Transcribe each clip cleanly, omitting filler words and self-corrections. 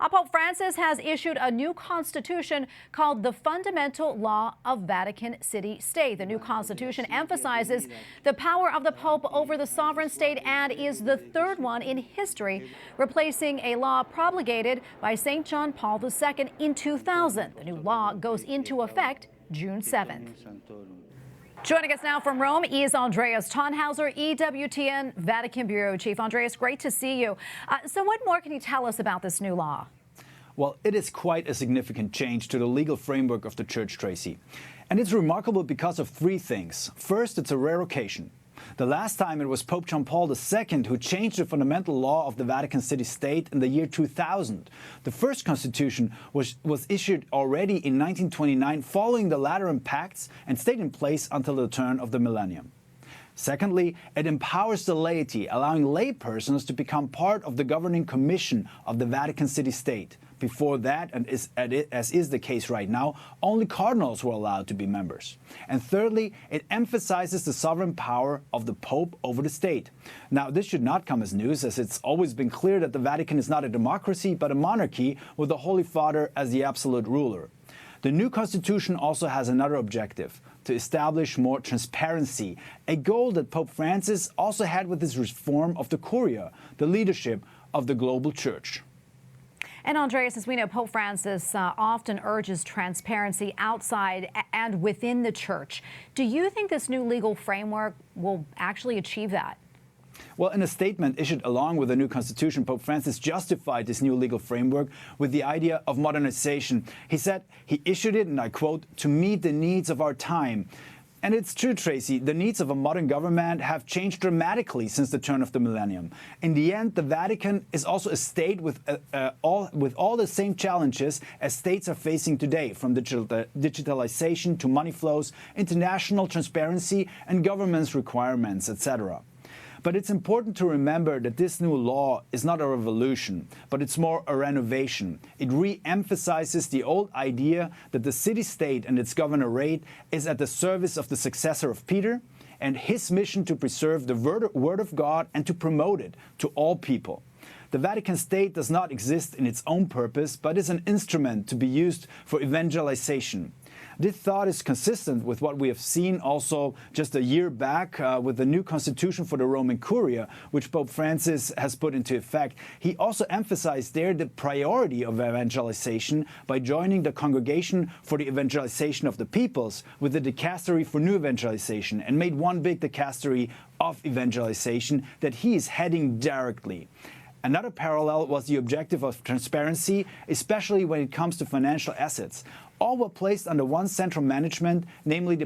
Pope Francis has issued a new constitution called the Fundamental Law of Vatican City State. The new constitution emphasizes the power of the Pope over the sovereign state and is the third one in history, replacing a law promulgated by St. John Paul II in 2000. The new law goes into effect June 7th. Joining us now from Rome is Andreas Thonhauser, EWTN Vatican Bureau Chief. Andreas, great to see you. So what more can you tell us about this new law? Well, it is quite a significant change to the legal framework of the Church, Tracy. And it's remarkable because of three things. First, it's a rare occasion. The last time it was Pope John Paul II who changed the fundamental law of the Vatican City State in the year 2000. The first constitution was issued already in 1929 following the Lateran Pacts and stayed in place until the turn of the millennium. Secondly, it empowers the laity, allowing laypersons to become part of the governing commission of the Vatican City State. Before that, and as is the case right now, only cardinals were allowed to be members. And thirdly, it emphasizes the sovereign power of the Pope over the state. Now, this should not come as news, as it's always been clear that the Vatican is not a democracy, but a monarchy with the Holy Father as the absolute ruler. The new constitution also has another objective: to establish more transparency, a goal that Pope Francis also had with his reform of the Curia, the leadership of the global church. And Andreas, as we know, Pope Francis often urges transparency outside and within the church. Do you think this new legal framework will actually achieve that? Well, in a statement issued along with the new constitution, Pope Francis justified this new legal framework with the idea of modernization. He said he issued it, and I quote, to meet the needs of our time. And it's true, Tracy, the needs of a modern government have changed dramatically since the turn of the millennium. In the end, the Vatican is also a state with all the same challenges as states are facing today, from digitalization to money flows, international transparency, and government's requirements, etc. But it's important to remember that this new law is not a revolution, but it's more a renovation. It re-emphasizes the old idea that the city-state and its governorate is at the service of the successor of Peter and his mission to preserve the word of God and to promote it to all people. The Vatican State does not exist in its own purpose, but is an instrument to be used for evangelization. This thought is consistent with what we have seen also just a year back with the new constitution for the Roman Curia, which Pope Francis has put into effect. He also emphasized there the priority of evangelization by joining the Congregation for the Evangelization of the Peoples with the Dicastery for New Evangelization, and made one big dicastery of evangelization that he is heading directly. Another parallel was the objective of transparency, especially when it comes to financial assets. All were placed under one central management, namely the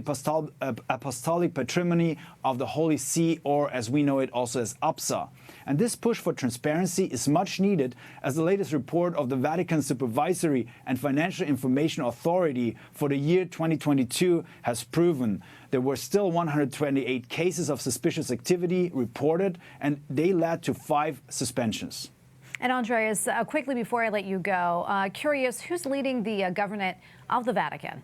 apostolic patrimony of the Holy See, or as we know it also as APSA. And this push for transparency is much needed, as the latest report of the Vatican Supervisory and Financial Information Authority for the year 2022 has proven. There were still 128 cases of suspicious activity reported, and they led to 5 suspensions. And Andreas, quickly before I let you go, curious, who's leading the governorate of the Vatican?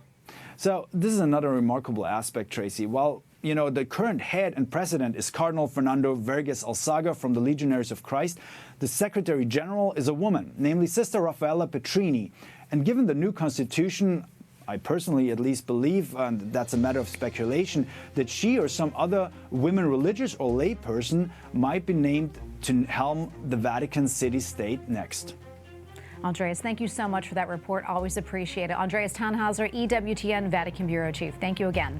So this is another remarkable aspect, Tracy. Well, you know, the current head and president is Cardinal Fernando Verges Alzaga from the Legionaries of Christ. The Secretary General is a woman, namely Sister Raffaella Petrini. And given the new constitution, I personally at least believe, and that's a matter of speculation, that she or some other women religious or lay person might be named to helm the Vatican City State next. Andreas, thank you so much for that report. Always appreciate it. Andreas Thonhauser, EWTN Vatican Bureau Chief. Thank you again.